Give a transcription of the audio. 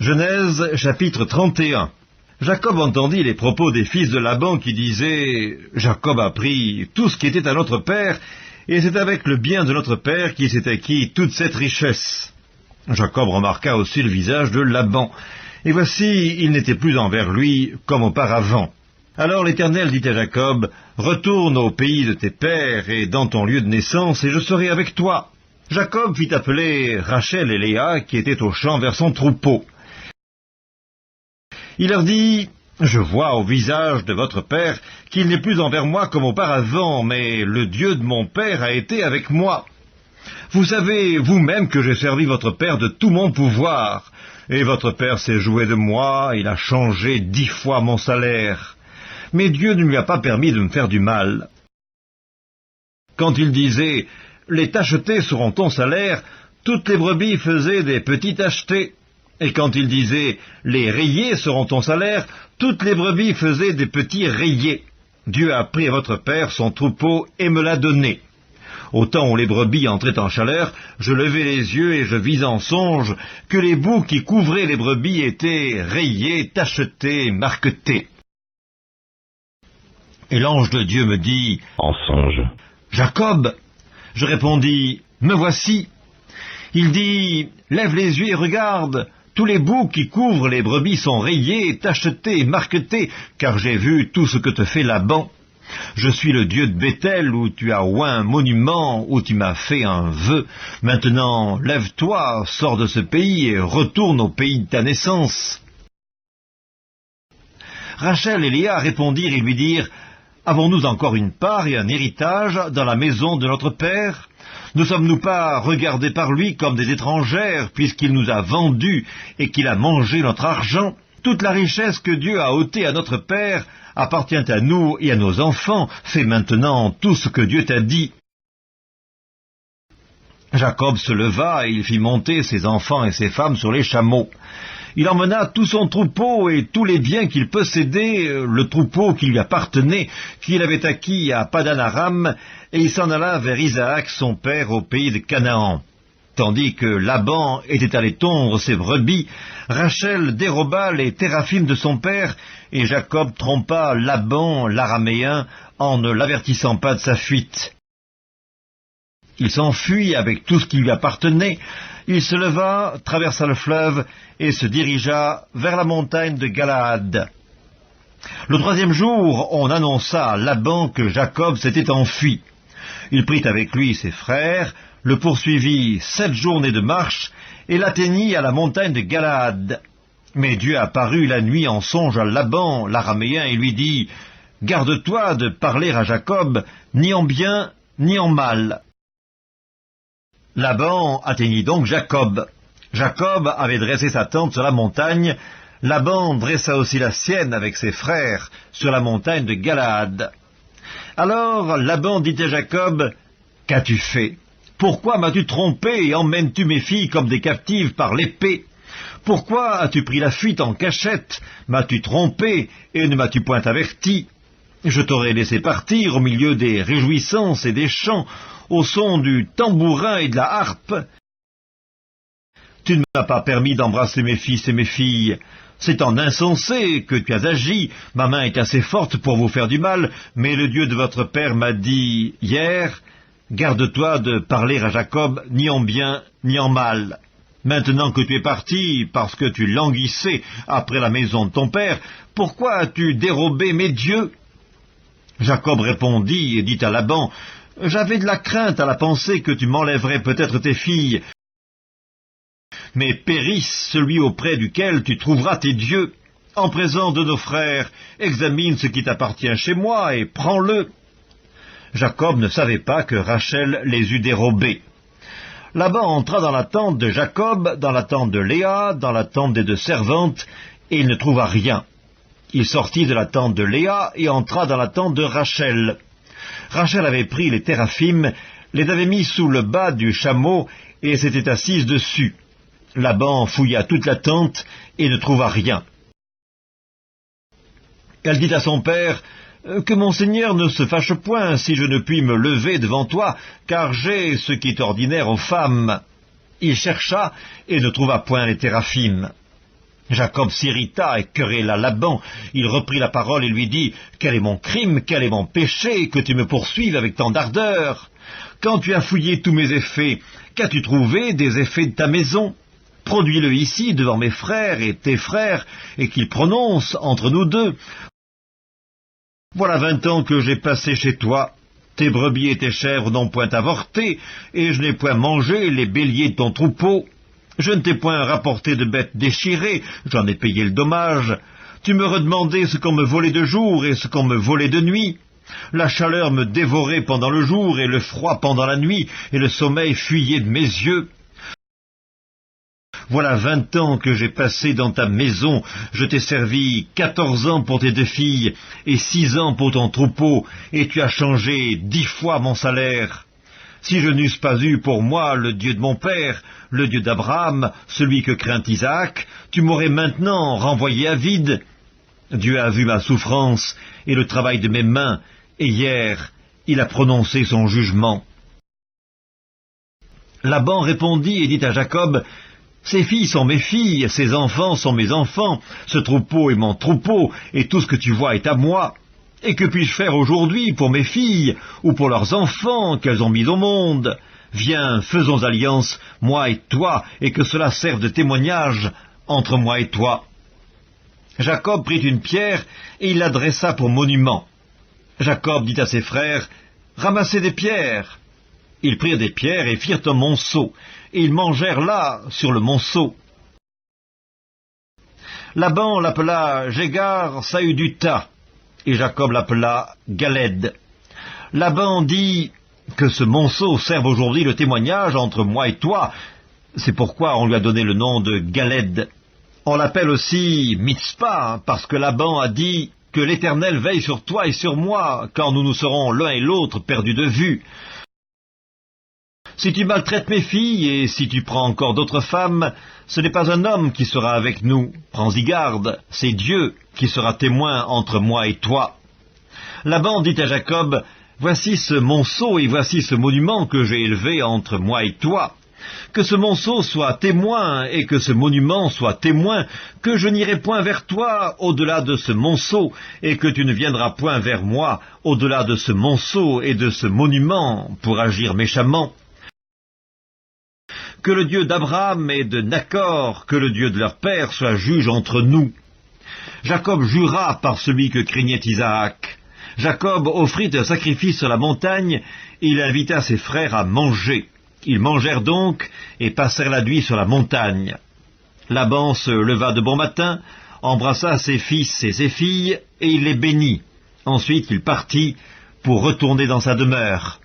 Genèse chapitre 31. Jacob entendit les propos des fils de Laban qui disaient « Jacob a pris tout ce qui était à notre père, et c'est avec le bien de notre père qu'il s'est acquis toute cette richesse. » Jacob remarqua aussi le visage de Laban, et voici, il n'était plus envers lui comme auparavant. Alors l'Éternel dit à Jacob, « Retourne au pays de tes pères et dans ton lieu de naissance, et je serai avec toi. » Jacob fit appeler Rachel et Léa, qui étaient au champ vers son troupeau. Il leur dit, « Je vois au visage de votre père qu'il n'est plus envers moi comme auparavant, mais le Dieu de mon père a été avec moi. Vous savez vous-même que j'ai servi votre père de tout mon pouvoir, et votre père s'est joué de moi, il a changé 10 fois mon salaire. Mais Dieu ne lui a pas permis de me faire du mal. Quand il disait, « Les tachetés seront ton salaire », toutes les brebis faisaient des petits tachetés. Et quand il disait « Les rayés seront ton salaire », toutes les brebis faisaient des petits rayés. Dieu a pris à votre père son troupeau et me l'a donné. Au temps où les brebis entraient en chaleur, je levai les yeux et je vis en songe que les bouts qui couvraient les brebis étaient rayés, tachetés, marquetés. Et l'ange de Dieu me dit « En songe. Jacob !» Je répondis « Me voici !» Il dit « Lève les yeux et regarde !» Tous les bouts qui couvrent les brebis sont rayés, tachetés, marquetés, car j'ai vu tout ce que te fait Laban. Je suis le Dieu de Béthel, où tu as oint un monument, où tu m'as fait un vœu. Maintenant, lève-toi, sors de ce pays et retourne au pays de ta naissance. Rachel et Léa répondirent et lui dirent, « Avons-nous encore une part et un héritage dans la maison de notre père ? Ne sommes-nous pas regardés par lui comme des étrangères, puisqu'il nous a vendus et qu'il a mangé notre argent ? Toute la richesse que Dieu a ôtée à notre père appartient à nous et à nos enfants. Fais maintenant tout ce que Dieu t'a dit. » Jacob se leva et il fit monter ses enfants et ses femmes sur les chameaux. Il emmena tout son troupeau et tous les biens qu'il possédait, le troupeau qui lui appartenait, qu'il avait acquis à Padan-Aram, et il s'en alla vers Isaac, son père, au pays de Canaan. Tandis que Laban était allé tondre ses brebis, Rachel déroba les téraphim de son père, et Jacob trompa Laban, l'araméen, en ne l'avertissant pas de sa fuite. Il s'enfuit avec tout ce qui lui appartenait. Il se leva, traversa le fleuve et se dirigea vers la montagne de Galaad. Le 3e jour, on annonça à Laban que Jacob s'était enfui. Il prit avec lui ses frères, le poursuivit 7 journées de marche et l'atteignit à la montagne de Galaad. Mais Dieu apparut la nuit en songe à Laban, l'araméen, et lui dit, « Garde-toi de parler à Jacob, ni en bien, ni en mal. » Laban atteignit donc Jacob. Jacob avait dressé sa tente sur la montagne. Laban dressa aussi la sienne avec ses frères sur la montagne de Galaad. Alors Laban dit à Jacob, « Qu'as-tu fait? Pourquoi m'as-tu trompé et emmènes-tu mes filles comme des captives par l'épée? Pourquoi as-tu pris la fuite en cachette? M'as-tu trompé et ne m'as-tu point averti? Je t'aurais laissé partir au milieu des réjouissances et des chants, au son du tambourin et de la harpe. Tu ne m'as pas permis d'embrasser mes fils et mes filles. C'est en insensé que tu as agi. Ma main est assez forte pour vous faire du mal, mais le Dieu de votre père m'a dit hier, garde-toi de parler à Jacob ni en bien ni en mal. Maintenant que tu es parti, parce que tu languissais après la maison de ton père, pourquoi as-tu dérobé mes dieux? » Jacob répondit et dit à Laban, « J'avais de la crainte à la pensée que tu m'enlèverais peut-être tes filles. Mais périsse celui auprès duquel tu trouveras tes dieux. En présence de nos frères, examine ce qui t'appartient chez moi et prends-le. » Jacob ne savait pas que Rachel les eût dérobés. Laban entra dans la tente de Jacob, dans la tente de Léa, dans la tente des 2 servantes, et il ne trouva rien. Il sortit de la tente de Léa et entra dans la tente de Rachel. Rachel avait pris les téraphim, les avait mis sous le bas du chameau et s'était assise dessus. Laban fouilla toute la tente et ne trouva rien. Elle dit à son père, « Que mon seigneur ne se fâche point si je ne puis me lever devant toi, car j'ai ce qui est ordinaire aux femmes. » Il chercha et ne trouva point les téraphim. Jacob s'irrita et querella Laban. Il reprit la parole et lui dit, « Quel est mon crime, quel est mon péché, que tu me poursuives avec tant d'ardeur? Quand tu as fouillé tous mes effets, qu'as-tu trouvé des effets de ta maison? Produis-le ici devant mes frères et tes frères, et qu'ils prononcent entre nous deux. Voilà 20 ans que j'ai passé chez toi. Tes brebis et tes chèvres n'ont point avorté, et je n'ai point mangé les béliers de ton troupeau. Je ne t'ai point rapporté de bêtes déchirées, j'en ai payé le dommage. Tu me redemandais ce qu'on me volait de jour et ce qu'on me volait de nuit. La chaleur me dévorait pendant le jour et le froid pendant la nuit, et le sommeil fuyait de mes yeux. Voilà 20 ans que j'ai passé dans ta maison, je t'ai servi 14 ans pour tes 2 filles, et 6 ans pour ton troupeau, et tu as changé 10 fois mon salaire. Si je n'eusse pas eu pour moi le Dieu de mon père, le Dieu d'Abraham, celui que craint Isaac, tu m'aurais maintenant renvoyé à vide. Dieu a vu ma souffrance et le travail de mes mains, et hier, il a prononcé son jugement. Laban répondit et dit à Jacob, « Ces filles sont mes filles, ces enfants sont mes enfants, ce troupeau est mon troupeau, et tout ce que tu vois est à moi. Et que puis-je faire aujourd'hui pour mes filles, ou pour leurs enfants qu'elles ont mis au monde? Viens, faisons alliance, moi et toi, et que cela serve de témoignage entre moi et toi. » Jacob prit une pierre, et il la dressa pour monument. Jacob dit à ses frères, « Ramassez des pierres. » Ils prirent des pierres et firent un monceau, et ils mangèrent là, sur le monceau. Laban l'appela Jégar Saüduta, et Jacob l'appela Galed. Laban dit, « Que ce monceau serve aujourd'hui le témoignage entre moi et toi. » C'est pourquoi on lui a donné le nom de Galed. On l'appelle aussi Mitzpah, parce que Laban a dit que l'Éternel veille sur toi et sur moi, quand nous nous serons l'un et l'autre perdus de vue. Si tu maltraites mes filles, et si tu prends encore d'autres femmes, ce n'est pas un homme qui sera avec nous. Prends-y garde, c'est Dieu qui sera témoin entre moi et toi. Laban dit à Jacob, « Voici ce monceau et voici ce monument que j'ai élevé entre moi et toi. Que ce monceau soit témoin et que ce monument soit témoin, que je n'irai point vers toi au-delà de ce monceau, et que tu ne viendras point vers moi au-delà de ce monceau et de ce monument pour agir méchamment. Que le Dieu d'Abraham et de Nachor, que le Dieu de leur père soit juge entre nous. » Jacob jura par celui que craignait Isaac. Jacob offrit un sacrifice sur la montagne, et il invita ses frères à manger. Ils mangèrent donc, et passèrent la nuit sur la montagne. Laban se leva de bon matin, embrassa ses fils et ses filles, et il les bénit. Ensuite il partit pour retourner dans sa demeure.